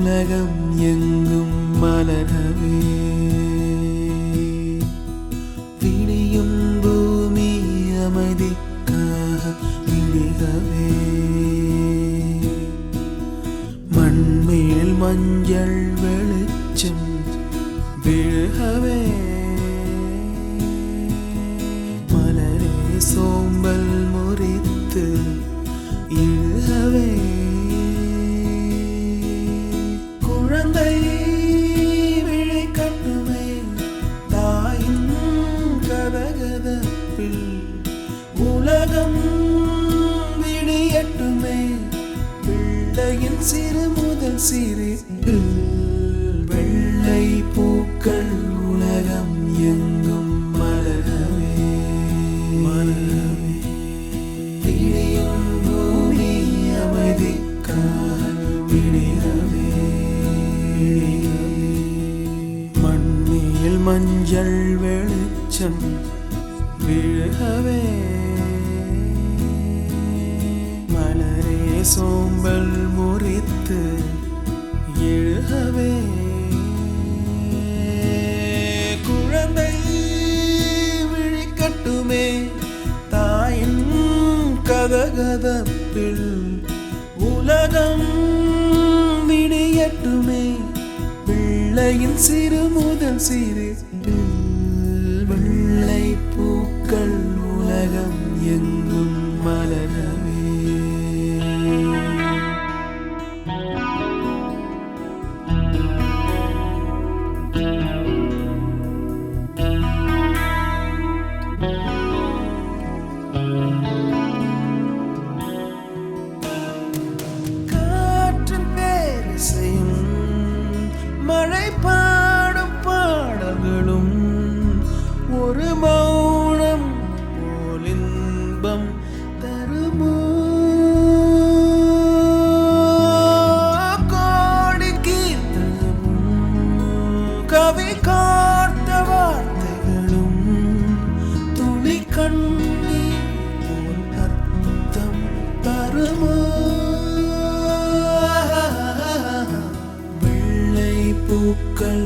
உலகம் எங்கும் மலரவே விடியும் பூமி அமைதிக்காக விடிகவே மண்மேல் மஞ்சள் வெளிச்சம் விழுகவே மலரே சோம்பல் முறித்து இழுகவே குழந்தை விழி கட்டுமே தாயின் கதகதப்பில் உலகம் விடியட்டுமே பிள்ளையின் சிறு முதல் சிரிப்பு வெள்ளை பூக்கள் உலகம் எங்கும் மலரவே மலரவே விடியும் பூமி அமைதிக்காக விடியவே மண்ணில் மஞ்சள் வெளிச்சம் விழுகவே மலரே சோம்பல் முறித்து எழுகவே குழந்தை விழிக்கட்டுமே தாயின் கதகதப்பில் உலகம் விடியட்டுமே பிள்ளையின் சிறு முதல் சிறு வெள்ளை பூக்கள் உலகம் எங்கும் மலரவே மழை பாடும் பாடல்களும் ஒரு மௌனம் போல் இன்பம் தருமோ கோடி கீர்த்தனமும் கவி காத்த வார்த்தைகளும் துளி கண்ணீர் போல் அர்த்தம் தருமோ பூக்கள்